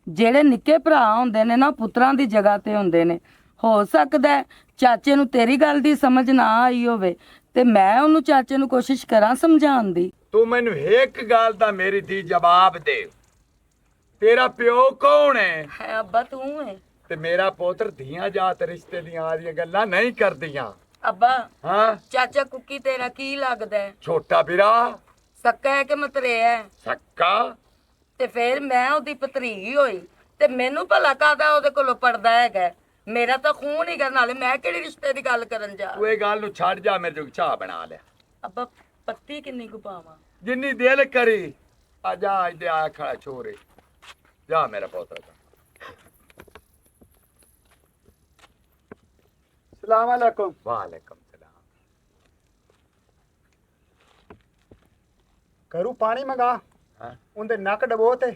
ਜਿਹੜੇ ਨਿੱਕੇ ਭਰਾ ਹੁੰਦੇ ਨੇ ਨਾ ਪੁੱਤਰਾਂ ਦੀ ਜਗ੍ਹਾ ਤੇ ਹੁੰਦੇ ਨੇ। ਹੋ ਸਕਦਾ ਚਾਚੇ ਨੂੰ ਤੇਰੀ ਗੱਲ ਦੀ ਸਮਝ ਨਾ ਆਈ ਹੋਵੇ ਤੇ ਮੈਂ ਉਹਨੂੰ ਚਾਚੇ ਨੂੰ ਕੋਸ਼ਿਸ਼ ਕਰਾਂ ਸਮਝਾਉਣ ਦੀ। ਤੂੰ ਮੈਨੂੰ ਇੱਕ ਗੱਲ ਦਾ ਮੇਰੀ ਧੀ ਜਵਾਬ ਦੇ, ਤੇਰਾ ਪਿਓ ਕੌਣ ਹੈ? ਹੈ ਅੱਬਾ ਤੂੰ ਹੈ। ਤੇ ਮੇਰਾ ਪੁੱਤਰ ਧੀਆਂ ਜਾਤ ਰਿਸ਼ਤੇ ਦੀਆਂ ਆਦੀਆਂ ਗੱਲਾਂ ਨਹੀਂ ਕਰਦੀਆਂ। ਅੱਬਾ ਹਾਂ ਚਾਚਾ ਕੁੱਕੀ ਤੇਰਾ ਕੀ ਲੱਗਦਾ ਹੈ? ਛੋਟਾ ਵੀਰਾ ਸਕਾ ਹੈ ਕਿ ਮਤਰੇਆ ਹੈ? ਸੱਕਾ। ਤੇ ਫਿਰ ਮੈਂ ਉਹਦੀ ਭਤਰੀਜੀ ਹੋਈ ਤੇ ਮੈਨੂੰ ਭਲਾ ਕਾਹਦਾ ਉਹਦੇ ਕੋਲੋਂ ਪੜਦਾ ਹੈਗਾ? ਮੇਰਾ ਤਾਂ ਖੂਨ ਹੀ ਕਰਨ ਵਾਲੇ, ਮੈਂ ਕਿਹੜੇ ਰਿਸ਼ਤੇ ਦੀ ਗੱਲ ਕਰਨ ਜਾ। ਤੂੰ ਇਹ ਗੱਲ ਨੂੰ ਛੱਡ ਜਾ, ਮੇਰੇ ਜੋ ਚਾਹ ਬਣਾ ਲਿਆ। ਅੱਬਾ ਪੱਤੀ ਕਿੰਨੀ ਕੁ ਪਾਵਾਂ? ਜਿੰਨੀ ਦਿਲ ਕਰੀ। ਆ ਜਾ ਇੱਥੇ ਆ ਖੜਾ ਛੋਰੇ, ਜਾ ਮੇਰਾ ਪੁੱਤਰ। ਸਲਾਮ ਅਲੈਕੁਮ। ਵਾਲੇਕਮ ਸਲਾਮ। ਕਰੂ ਪਾਣੀ ਮੰਗਾ, ਹਾਂ ਉਹਦੇ ਨੱਕ ਡਬੋ ਤੇ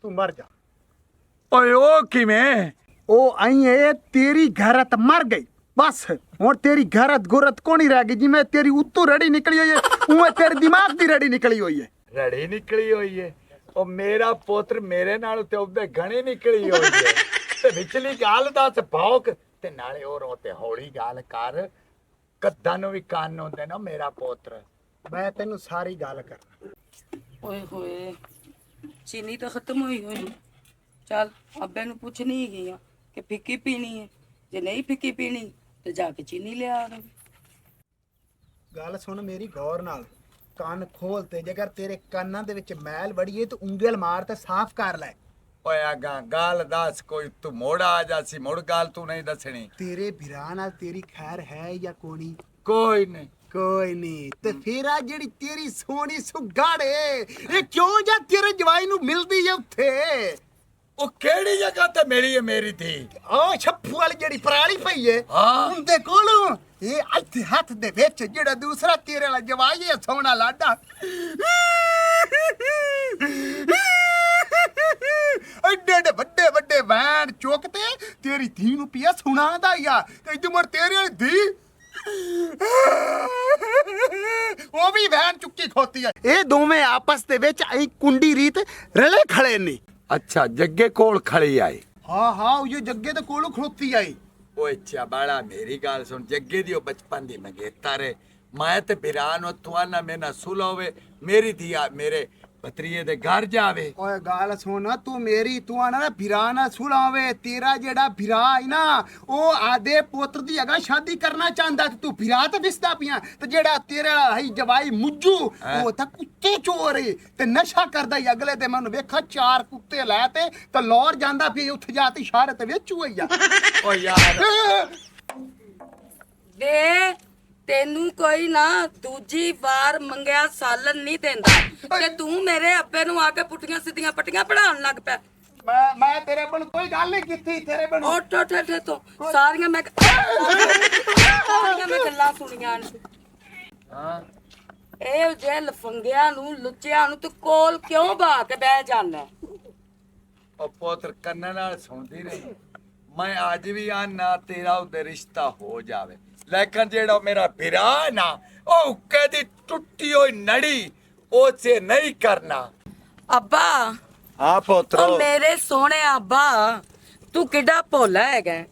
ਤੂੰ ਮਰ ਜਾ। ਓਏ ਉਹ ਕਿਵੇਂ? ਉਹ ਆਈ ਏ ਤੇਰੀ ਘਰਤ ਮਰ ਗਈ ਬਸ, ਹੁਣ ਤੇਰੀ ਘਰਤ ਗੁਰਤ ਕੋਣੀ ਰਹਿ ਗਈ। ਜਿਵੇਂ ਤੇਰੀ ਉੱਤੋਂ ਰੜੀ ਨਿਕਲੀ ਹੋਈ ਹੈ ਉਵੇਂ ਤੇਰੇ ਦਿਮਾਗ ਦੀ ਰੜੀ ਨਿਕਲੀ ਹੋਈ ਹੈ। ਰੜੀ ਨਿਕਲੀ ਹੋਈ ਹੈ? ਉਹ ਮੇਰਾ ਪੁੱਤਰ ਮੇਰੇ ਨਾਲ ਤੇ ਉਹਦੇ ਘਣੀ ਨਿਕਲੀ ਹੋਈ ਹੈ। ਤੇ ਵਿਚਲੀ ਗੱਲ ਦੱਸ ਭੌਕ ਤੇ ਨਾਲੇ ਉਹ ਰੋਤੇ ਹੌਲੀ ਗੱਲ ਕਰ, ਕੱਦਾਂ ਨੂੰ ਵੀ ਕੰਨ ਹੁੰਦੇ ਨਾ ਮੇਰਾ ਪੁੱਤਰ। ਮੈਂ ਤੈਨੂੰ ਸਾਰੀ ਗੱਲ ਕਰਨਾ। ਓਏ ਹੋਏ ਚੀਨੀ ਤਾਂ ਖਤਮ ਹੋਈ ਹੋਈ। ਚੱਲ ਅੱਬੇ ਨੂੰ ਪੁੱਛਣੀ ਹੈਗੀ ਆ ਕਿ ਫਿੱਕੀ ਪੀਣੀ ਹੈ, ਜੇ ਨਹੀਂ ਫਿੱਕੀ ਪੀਣੀ ਤੇ ਜਾ ਕੇ ਚੀਨੀ ਲਿਆ ਦੇ। ਗੱਲ ਸੁਣ ਮੇਰੀ ਗੌਰ ਨਾਲ, ਕੰਨ ਖੋਲ ਤੇ ਜੇਕਰ ਤੇਰੇ ਕੰਨਾਂ ਦੇ ਵਿੱਚ ਮੈਲ ਵੜੀਏ ਤੇ ਉਂਗਲ ਮਾਰ ਤੇ ਸਾਫ਼ ਕਰ ਲੈ। ਓਏ ਆਗਾ ਗੱਲ ਦੱਸ, ਕੋਈ ਤੂੰ ਮੋੜ ਆ ਜਾਸੀ, ਮੁੜ ਗੱਲ ਤੂੰ ਨਹੀਂ ਦੱਸਣੀ। ਤੇਰੇ ਵੀਰਾਂ ਨਾਲ ਤੇਰੀ ਖੈਰ ਹੈ ਜਾਂ ਕੋਣੀ? ਕੋਈ ਨਹੀਂ। ਕੋਈ ਨਹੀਂ ਤੇ ਫਿਰ ਆ ਜਿਹੜੀ ਤੇਰੀ ਸੋਹਣੀ ਸੁਗਾੜੇ ਇਹ ਕਿਉਂ ਜਾਂ ਤੇਰੇ ਜਵਾਈ ਨੂੰ ਮਿਲਦੀ ਹੈ ਉੱਥੇ? ਉਹ ਕਿਹੜੀ ਜਗ੍ਹਾ ਤੇ ਮੇਰੀ ਹੈ ਮੇਰੀ ਧੀ? ਉਹ ਛੱਪੂ ਵਾਲੀ ਜਿਹੜੀ ਪਰਾਲੀ ਪਈ ਹੈ ਹਾਂ ਉਹਦੇ ਕੋਲੋਂ ਇਹ ਇੱਥੇ ਹੱਥ ਦੇ ਵਿੱਚ ਜਿਹੜਾ ਦੂਸਰਾ ਤੇਰੇ ਵਾਲਾ ਜਵਾਈ ਹੈ ਸੋਹਣਾ ਲਾਡਾ, ਐਡੇ ਵੱਡੇ ਵੱਡੇ ਵੈਨ ਚੁੱਕ ਤੇ ਤੇਰੀ ਧੀ ਨੂੰ ਪਿਆ ਸੁਣਾਦਾ ਆ ਤੇ ਇਦੋਂ ਮਰ ਤੇਰੇ ਵਾਲੀ ਧੀ ਉਹ ਵੀ ਵੈਨ ਚੁੱਕੀ ਖੋਤੀ ਹੈ। ਇਹ ਦੋਵੇਂ ਆਪਸ ਦੇ ਵਿੱਚ ਐ ਕੁੰਡੀ ਰੀਤ ਰਲੇ ਖੜੇ ਨੇ। ਅੱਛਾ ਜੱਗੇ ਕੋਲ ਖੜੀ ਆਈ? ਹਾਂ ਹਾਂ ਉਹ ਜੱਗੇ ਦੇ ਕੋਲੋਂ ਖਲੋਤੀ ਆਈ। ਓਏ ਚਾਬਾਲਾ ਮੇਰੀ ਗੱਲ ਸੁਣ, ਜੱਗੇ ਦੀ ਉਹ ਬਚਪਨ ਦੀ ਮੰਗੇਤਾ ਰੇ, ਮੈਂ ਤੇ ਬਿਰਾਨ ਉਹ ਤੁਆਨਾ ਮੇਨਾ ਸੁਲ ਹੋਵੇ, ਮੇਰੀ ਧੀ ਮੇਰੇ ਪਤਰੀਏ ਦੇ ਘਰ ਜਾਵੇ। ਓਏ ਗੱਲ ਸੁਣ, ਤੂੰ ਮੇਰੀ ਤੂੰ ਆਣਾ ਨਾ ਫਿਰਾ ਨਾ ਸੁਣਾਵੇ। ਤੇਰਾ ਜਿਹੜਾ ਫਿਰਾ ਹੈ ਨਾ ਉਹ ਆਦੇ ਪੁੱਤਰ ਦੀ ਅਗਾ ਸ਼ਾਦੀ ਕਰਨਾ ਚਾਹੁੰਦਾ ਤੇ ਤੂੰ ਫਿਰਾ ਤੇ ਵਿਸਦਾ ਪਿਆ। ਤੇ ਜਿਹੜਾ ਤੇਰਾ ਹੈ ਜਵਾਈ ਮੁੱਜੂ ਉਹ ਤਾਂ ਕੁੱਤੇ ਚੋਰ ਏ ਤੇ ਨਸ਼ਾ ਕਰਦਾ ਹੀ। ਅਗਲੇ ਤੇ ਮੈਨੂੰ ਵੇਖਾ 4 ਕੁੱਤੇ ਲੈ ਤੇ ਲੌਰ ਜਾਂਦਾ ਵੀ ਉੱਥੇ ਜਾ ਤੇ ਇਸ਼ਾਰੇ ਤੇ ਵੇਚੂ ਹੋਈ ਆ। ਓ ਯਾਰ ਵੇ ਤੈਨੂੰ ਕੋਈ ਨਾ ਦੂਜੀ ਵਾਰ ਮੰਗਿਆ ਸਾਲਨ ਨਹੀਂ ਦਿੰਦਾ ਤੇ ਤੂੰ ਮੇਰੇ ਅੱਬੇ ਨੂੰ ਆ ਕੇ ਪੁੱਠੀਆਂ ਸਿੱਧੀਆਂ ਪੱਟੀਆਂ ਪੜਾਉਣ ਲੱਗ ਪਿਆ। ਮੈਂ ਤੇਰੇ ਕੋਲ ਕੋਈ ਗੱਲ ਨਹੀਂ ਕੀਤੀ। ਤੇਰੇ ਕੋਲ ਉੱਠ ਤੋਂ ਸਾਰੀਆਂ ਮੈਂ ਗੱਲਾਂ ਸੁਣੀਆਂ ਨੇ। ਹਾਂ ਇਹ ਜੇ ਲਫੰਗਿਆਂ ਨੂੰ ਲੁੱਚਿਆਂ ਨੂੰ ਤੂੰ ਕੋਲ ਕਿਉਂ ਬਾ ਕੇ ਬਹਿ ਜਾਣਾ? ਉਹ ਪੁੱਤਰ ਕੰਨਾਂ ਨਾਲ ਸੁਣਦੀ ਰਹੀ। ਮੈਂ ਅੱਜ ਵੀ ਆਨਾ ਤੇਰਾ ਉਹਦੇ ਰਿਸ਼ਤਾ ਹੋ ਜਾਵੇ, ਲੇਕਿਨ ਜਿਹੜਾ ਮੇਰਾ ਭਰਾ ਨਾ ਉਹ ਕਦੀ ਟੁੱਟੀ ਹੋਈ ਨੜੀ ਉਸੇ ਨਹੀਂ ਕਰਨਾ। ਅੱਬਾ ਹਾਂ ਪੁੱਤਰ ਉਹ ਮੇਰੇ ਸੋਹਣੇ ਅੱਬਾ ਤੂੰ ਕਿੱਡਾ ਭੋਲਾ ਹੈਗਾ।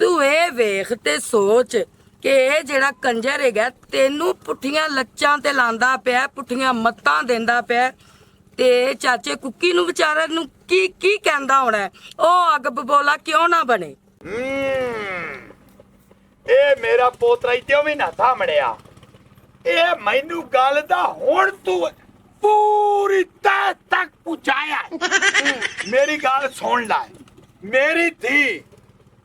ਤੂੰ ਇਹ ਵੇਖ ਤੇ ਸੋਚ ਕਿ ਇਹ ਜਿਹੜਾ ਕੰਜਰ ਹੈਗਾ ਤੈਨੂੰ ਪੁੱਠੀਆਂ ਲੱਚਾਂ ਤੇ ਲਾਂਦਾ ਪਿਆ, ਪੁੱਠੀਆਂ ਮੱਤਾਂ ਦਿੰਦਾ ਪਿਆ ਤੇ ਚਾਚੇ ਕੁੱਕੀ ਨੂੰ ਵਿਚਾਰੇ ਨੂੰ ਕੀ ਕੀ ਕਹਿੰਦਾ ਹੋਣਾ। ਉਹ ਅੱਗ ਬਬੋਲਾ ਕਿਉਂ ਨਾ ਬਣੇ। ਇਹ ਮੇਰਾ ਪੋਤਰਾ ਇਤਿਓ ਵੀ ਨਾ ਥਾਮੜਿਆ। ਇਹ ਮੈਨੂੰ ਗੱਲ ਦਾ ਹੁਣ ਤੂੰ ਪੂਰੀ ਤਹਿ ਤੱਕ ਪਹੁੰਚਾਇਆ। ਮੇਰੀ ਗੱਲ ਸੁਣ ਲੈ, ਮੇਰੀ ਧੀ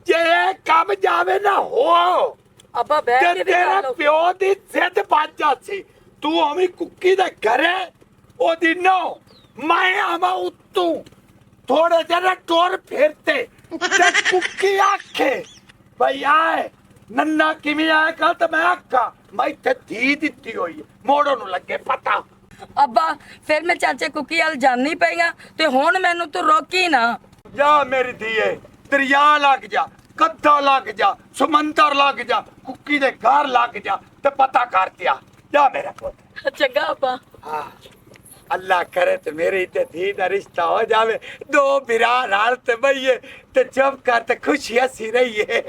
ਜੇ ਇਹ ਕੰਮ ਜਾਵੇ ਨਾ ਹੋ ਅੱਬਾ ਬਹਿ ਤੇ ਕੇ ਵੀ ਤੇਰਾ ਗੱਲ ਪਿਓ ਦੀ ਸਿੱਧ ਵੱਜ ਜਾਸੀ। ਤੂੰ ਆਵੀਂ ਕੁੱਕੀ ਦੇ ਘਰੇ ਉਹਦੀ ਨੋ ਮੈਂ ਆਵਾਂ ਉੱਤੋਂ ਥੋੜੇ ਜਰਾ ਟੋਰ ਫੇਰਤੇ ਤੇ ਕੁੱਕੀ ਆਖੇ ਬਈ ਆਏ ਨੰਨਾ ਕਿਵੇਂ ਆਇਆ ਕੱਲ ਤਾਂ ਮੈਂ ਆਖਾਂ ਮੈਂ ਇੱਥੇ ਧੀ ਦਿੱਤੀ ਹੋਈ ਹੈ, ਮੋੜੋ ਨੂੰ ਲੱਗੇ ਪਤਾ। ਅੱਬਾ ਫਿਰ ਮੈਂ ਚਾਚੇ ਕੁੱਕੀ ਵੱਲ ਜਾਣੀ ਪਈਆਂ ਤੇ ਹੁਣ ਮੈਨੂੰ ਤੂੰ ਰੋਕੀ ਨਾ। ਜਾ ਮੇਰੀ ਧੀਏ, ਦਰਿਆ ਲੱਗ ਜਾ, ਕੱਦਾ ਲੱਗ ਜਾ, ਸਮੁੰਦਰ ਲੱਗ ਜਾ, ਕੁੱਕੀ ਦੇ ਘਰ ਲੱਗ ਜਾ ਤੇ ਪਤਾ ਕਰ ਦਿਆ। ਜਾ ਮੇਰਾ ਪੁੱਤ। ਚੰਗਾ ਅੱਬਾ। ਹਾਂ ਅੱਲਾ करे ਤੇ ਮੇਰੀ ਤੇ ਧੀ ਦਾ ਰਿਸ਼ਤਾ ਹੋ ਜਾਵੇ। ਦੋ ਬਿਰਾ ਨਾਲ ਤੇ ਬਈਏ ਤੇ ਚੁੱਪ ਕਰ ਤੇ ਖੁਸ਼ੀ ਹੱਸੀ ਰਹੀਏ।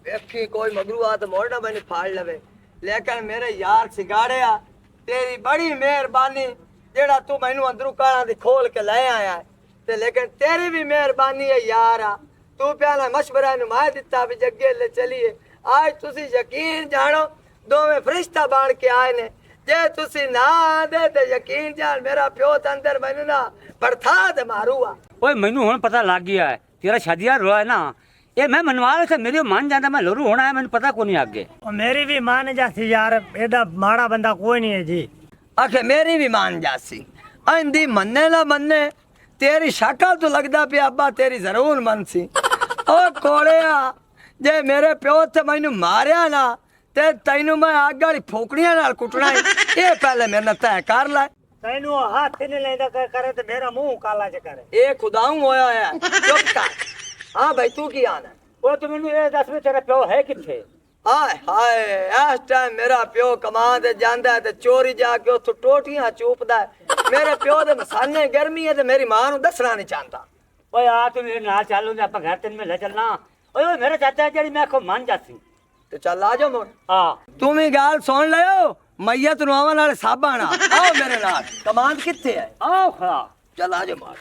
ਵੇਖੀ ਕੋਈ ਮਗਰੂ ਆ ਤੇ ਮੋੜਨਾ ਮੈਨੂੰ ਫਾੜ ਲਵੇ, ਲੇਕਿਨ ਮੇਰੇ ਯਾਰ ਸਿਗਾੜਿਆ ਤੇਰੀ ਬੜੀ ਮਿਹਰਬਾਨੀ ਜਿਹੜਾ ਤੂੰ ਮੈਨੂੰ ਅੰਦਰੋਂ ਕਾਲਾਂ ਦੀ ਖੋਲ ਕੇ ਲੈ ਆਇਆ। ਤੇ ਲੇਕਿਨ ਤੇਰੀ ਵੀ ਮਿਹਰਬਾਨੀ ਹੈ ਯਾਰ। ਤੂੰ ਪਹਿਲਾਂ ਮਸ਼ਵਰਾ ਨੂੰ ਮੈਂ ਦਿੱਤਾ ਵੀ ਜੱਗੇ ਲੈ ਚਲੀਏ। ਅੱਜ ਤੁਸੀਂ ਯਕੀਨ ਜਾਣੋ ਦੋਵੇਂ ਫਰਿਸ਼ਤਾ ਬਣ ਕੇ ਆਏ ਨੇ। ਜੇ ਤੁਸੀਂ ਨਾ ਆਂਦੇ ਤੇ ਯਕੀਨ ਜਾਣ ਮੇਰਾ ਪਿਓ ਤਾਂ ਅੰਦਰ ਮੈਨੂੰ ਨਾ ਪਰਥਾ ਤੇ ਮਾਰੂਗਾ। ਓਏ ਮੈਨੂੰ ਹੁਣ ਪਤਾ ਲੱਗ ਗਿਆ ਹੈ ਤੇਰਾ ਸ਼ਾਦੀਆ ਰੋਇਆ ਨਾ ਇਹ ਮੈਂ ਮਨਵਾ ਲਿਆ। ਮੇਰੀ ਮਨ ਜਾਂਦਾ ਮੈਂ ਲੋਰੂ ਹੋਣਾ ਹੈ, ਮੈਨੂੰ ਪਤਾ ਕੋਈ ਨਹੀਂ ਅੱਗੇ। ਮੇਰੀ ਵੀ मान जासी यार, एदा माड़ा बंदा कोई नहीं है जी। आखे मेरी भी मान जासी आंदी मन्ने ना मन्ने तेरी शक्ल तो लगदा पे अब्बा तेरी जरूर मन सी। ओ कोड़िया जे मेरे प्यो ते मैनू मारिया ना ते तैनू मैं आग वाली फूकड़ियां नाल कुटना है। ये पहले मेरे नाल तय कर ले। तैनू हाथ नहीं लेंदा करे ते मेरा मुंह काला च करे। ये खुदाऊं होया है। चुप कर। हाँ भाई तू की आना? ओ तू मैनू ये दस भी तेरा प्यो है किथे? हाय हाय इस टाइम मेरा प्यो कमा ते जांदा है ते चोरी जाके उथों टोटियां चूपदा है। मेरे प्यो दे मसाने गर्मी है ते मेरी मां नू दसना नहीं चाहता। ओए आ तू मेरे नाल चल ओने आपा घर तेन में ले चलना। ओए मेरा चाचा जेड़ी मैं आखो मान जासी ते चल आ जाओ मोड़। हां तुम ही गाल सुन लियो मैयत नू आवन वाले साहब आना। आओ मेरे नाल। कमांड किथे है? आओ खड़ा चल आ जाओ मोड़।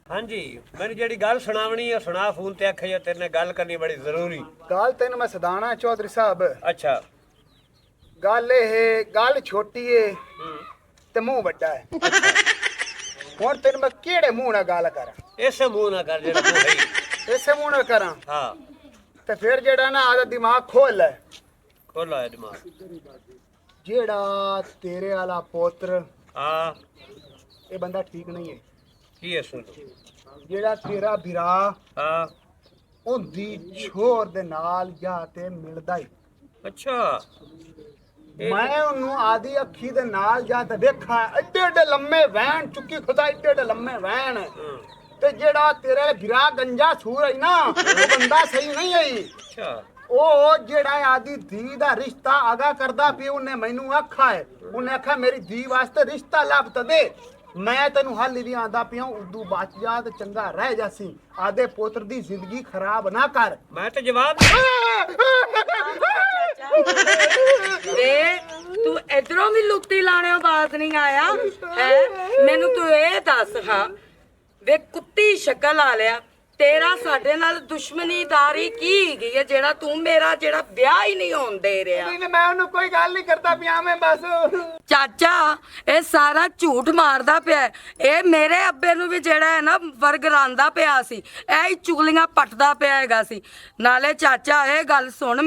ਹਾਂਜੀ ਮੈਨੂੰ ਜਿਹੜੀ ਗੱਲ ਸੁਣਾਵਣੀ ਹੈ ਸੁਣਾ ਫੋਨ ਤੇ ਆਖਿਆ ਤੇਰੇ ਨਾਲ ਗੱਲ ਕਰਨੀ ਬੜੀ ਜ਼ਰੂਰੀ। ਗੱਲ ਤੈਨੂੰ ਮੈਂ ਸਦਾਣਾ ਚੌਧਰੀ ਸਾਹਿਬ। ਅੱਛਾ ਗੱਲ ਇਹ ਗੱਲ ਛੋਟੀ ਏ ਤੇ ਮੂੰਹ ਵੱਡਾ ਹੈ। ਹੁਣ ਤੈਨੂੰ ਮੈਂ ਕਿਹੜੇ ਮੂੰਹ ਨਾਲ ਗੱਲ ਕਰਾਂ? ਇਸੇ ਮੂੰਹ ਨਾਲ ਕਰ ਜਿਹੜਾ ਮੂੰਹ ਹੈ। ਇਸੇ ਮੂੰਹ ਨਾਲ ਕਰਾਂ? ਹਾਂ ਤੇ ਫਿਰ ਜਿਹੜਾ ਨਾ ਆਦਾ ਦਿਮਾਗ ਖੋਲ ਲੈ। ਖੋਲਾ ਹੈ ਦਿਮਾਗ। ਜਿਹੜਾ ਤੇਰੇ ਵਾਲਾ ਪੁੱਤਰ ਹਾਂ ਇਹ ਬੰਦਾ ਠੀਕ ਨਹੀਂ ਹੈ। ਕੀ ਹੈ ਸੁਣ ਜਿਹੜਾ ਤੇਰਾ ਭਰਾ ਹਾਂ ਉਹਦੀ ਛੋਰ ਦੇ ਨਾਲ ਜਾ ਤੇ ਮਿਲਦਾ ਹੀ। ਅੱਛਾ ਮੈਂ ਉਹਨੂੰ ਆਦੀ ਅੱਖੀ ਦੇ ਨਾਲ ਜਾ ਤੇ ਵੇਖਾਂ ਐਡੇ ਐਡੇ ਲੰਮੇ ਵਹਿਣ ਚੁੱਕੀ ਖੁਦਾ ਐਡੇ ਐਡੇ ਲੰਮੇ ਵਹਿਣ। ਤੇ ਜਿਹੜਾ ਤੇਰੇ ਭਰਾ ਗੰਜਾ ਸੂਰ ਹੈ ਨਾ ਉਹ ਬੰਦਾ ਸਹੀ ਨਹੀਂ ਹੈ। ਅੱਛਾ ਉਹ ਜਿਹੜਾ ਆਦੀ ਧੀ ਦਾ ਰਿਸ਼ਤਾ ਆਗਾ ਕਰਦਾ ਵੀ ਉਹਨੇ ਮੈਨੂੰ ਆਖਾ ਹੈ। ਉਹਨੇ ਆਖਿਆ ਮੇਰੀ ਧੀ ਵਾਸਤੇ ਰਿਸ਼ਤਾ ਲੱਭ ਤਾ ਦੇ। ਮੈਂ ਤੈਨੂੰ ਹਾਲੀ ਵੀ ਆਂਦਾ ਪਿਆ ਉਦੋਂ ਬਚ ਜਾ ਤੇ ਚੰਗਾ ਰਹਿ ਜਾਸੀ ਆਦੇ ਪੁੱਤਰ ਦੀ ਜ਼ਿੰਦਗੀ ਖਰਾਬ ਨਾ ਕਰ ਮੈਂ ਤੇ ਜਵਾਬ ਵੇ ਤੂੰ ਇਧਰੋਂ ਵੀ ਲੁੱਟੀ ਲਾਣਿਓ ਬਾਤ ਨਹੀਂ ਆਇਆ ਹੈ ਮੈਨੂੰ ਤੂੰ ਇਹ ਦੱਸ ਹਾਂ ਵੇ ਕੁੱਤੀ ਸ਼ਕਲ ਆ ਲਿਆ ਤੇਰਾ ਸਾਡੇ ਨਾਲ ਦੁਸ਼ਮਣੀਦਾਰੀ ਕੀ ਹੈਗੀ ਹੈ ਜਿਹੜਾ ਤੂੰ ਮੇਰਾ ਜਿਹੜਾ ਵਿਆਹ ਹੀ ਨਹੀਂ ਹੋਣ ਦੇ ਰਿਹਾ ਨਹੀਂ ਮੈਂ ਉਹਨੂੰ ਕੋਈ ਗੱਲ ਨਹੀਂ ਕਰਦਾ ਪਿਆ ਮੈਂ ਬਸ ਚਾਚਾ ਇਹ ਸਾਰਾ ਝੂਠ ਮਾਰਦਾ ਪਿਆ ਹੈ। ਇਹ ਮੇਰੇ ਅੱਬੇ ਨੂੰ ਵੀ ਜਿਹੜਾ ਹੈ ਨਾ ਵਰਗਰਾਂਦਾ ਪਿਆ ਸੀ ਇਹ ਹੀ ਚੁਗਲੀਆਂ ਪੱਟਦਾ ਪਿਆ ਹੈਗਾ ਸੀ ਨਾਲੇ ਚਾਚਾ ਇਹ ਗੱਲ ਸੁਣ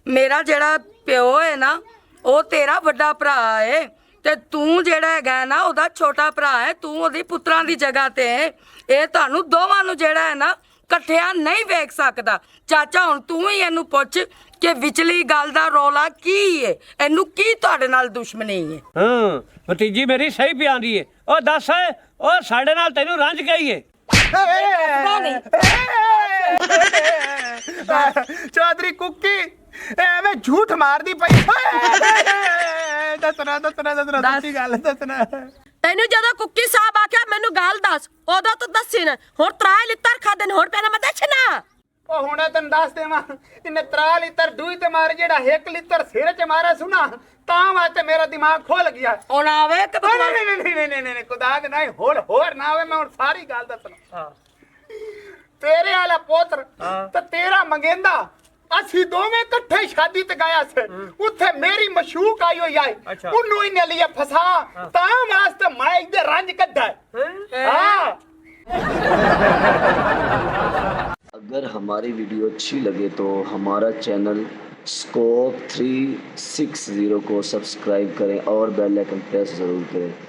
ਮੇਰਾ ਜਿਹੜਾ ਪਿਓ ਹੈ ਨਾ ਉਹ ਤੇਰਾ ਵੱਡਾ ਭਰਾ ਹੈ ਤੇ ਤੂੰ ਜਿਹੜਾ ਹੈਗਾ ਨਾ ਉਹਦਾ ਛੋਟਾ ਭਰਾ ਹੈ ਤੂੰ ਉਹਦੀ ਪੁੱਤਰਾਂ ਦੀ ਜਗ੍ਹਾ ਤੇ ਇਹ ਤੁਹਾਨੂੰ ਦੋਵਾਂ ਨੂੰ ਜਿਹੜਾ ਹੈ ਨਾ ਇਕੱਠਿਆਂ ਨਹੀਂ ਵੇਖ ਸਕਦਾ ਚਾਚਾ ਹੁਣ ਤੂੰ ਹੀ ਇਹਨੂੰ ਪੁੱਛ ਕਿ ਵਿਚਲੀ ਗੱਲ ਦਾ ਰੌਲਾ ਕੀ ਹੈ ਇਹਨੂੰ ਕੀ ਤੁਹਾਡੇ ਨਾਲ ਦੁਸ਼ਮਣੀ ਹੈ ਹਾਂ ਭਤੀਜੀ ਮੇਰੀ ਸਹੀ ਪਿਆਂਦੀ ਏ ਉਹ ਦੱਸ ਉਹ ਸਾਡੇ ਨਾਲ ਤੈਨੂੰ ਰੰਜ ਗਈ ਏ ਚੌਧਰੀ ਕੁੱਕੀ ਐਵੇਂ ਝੂਠ ਮਾਰਦੀ ਪਈ ਦੱਸਣਾ ਸੱਚੀ ਗੱਲ ਦੱਸਣਾ ਤੈਨੂੰ ਜਦੋਂ ਕੁੱਕੀ ਸਾਹਿਬ ਆਖਿਆ ਮੈਨੂੰ ਗੱਲ ਦੱਸ ਉਦੋਂ ਤੂੰ ਦੱਸੀ ਨਾ ਹੁਣ ਤਰਾਏ ਲਿੱਤਰ ਖਾਦੇ ਨੇ ਹੁਣ ਪੈਣਾ ਮੈਂ ਦੱਸਣਾ ਉਹ ਹੁਣੇ ਤੈਨੂੰ ਦੱਸ ਦੇਵਾਂ ਇਹਨੇ 3 ਲੀਟਰ ਦੂਈ ਤੇ ਮਾਰ ਜਿਹੜਾ 1 ਲੀਟਰ ਸਿਰ ਚ ਮਾਰਿਆ ਸੁਣਾ ਤਾਂ ਵਾਸਤੇ ਮੇਰਾ ਦਿਮਾਗ ਖੁੱਲ ਗਿਆ ਹੁਣ ਆਵੇ ਕਿ ਨਹੀਂ ਖੁਦਾ ਦੇ ਨਹੀਂ ਹੋਰ ਨਾ ਆਵੇ ਮੈਂ ਹੁਣ ਸਾਰੀ ਗੱਲ ਦੱਸਣਾ ਤੇਰੇ ਵਾਲਾ ਪੁੱਤਰ ਤੇ ਤੇਰਾ ਮੰਗੇਂਦਾ ਅਸੀਂ ਦੋਵੇਂ ਇਕੱਠੇ ਸ਼ਾਦੀ ਤੇ ਗਿਆ ਸੀ ਉੱਥੇ ਮੇਰੀ ਮਸ਼ੂਕ ਆਈ ਹੋਈ ਆਈ ਉਹਨੂੰ ਇਹਨੇ ਲਿਆ ਫਸਾ ਤਾਂ ਵਾਸਤੇ ਮੈਂ ਇਹਦੇ ਰੰਜ ਕੱਢਾ ਹਾਂ अगर हमारी वीडियो अच्छी लगे तो हमारा चैनल स्कोप 360 को सब्सक्राइब करें और बेल आइकन प्रेस ज़रूर करें।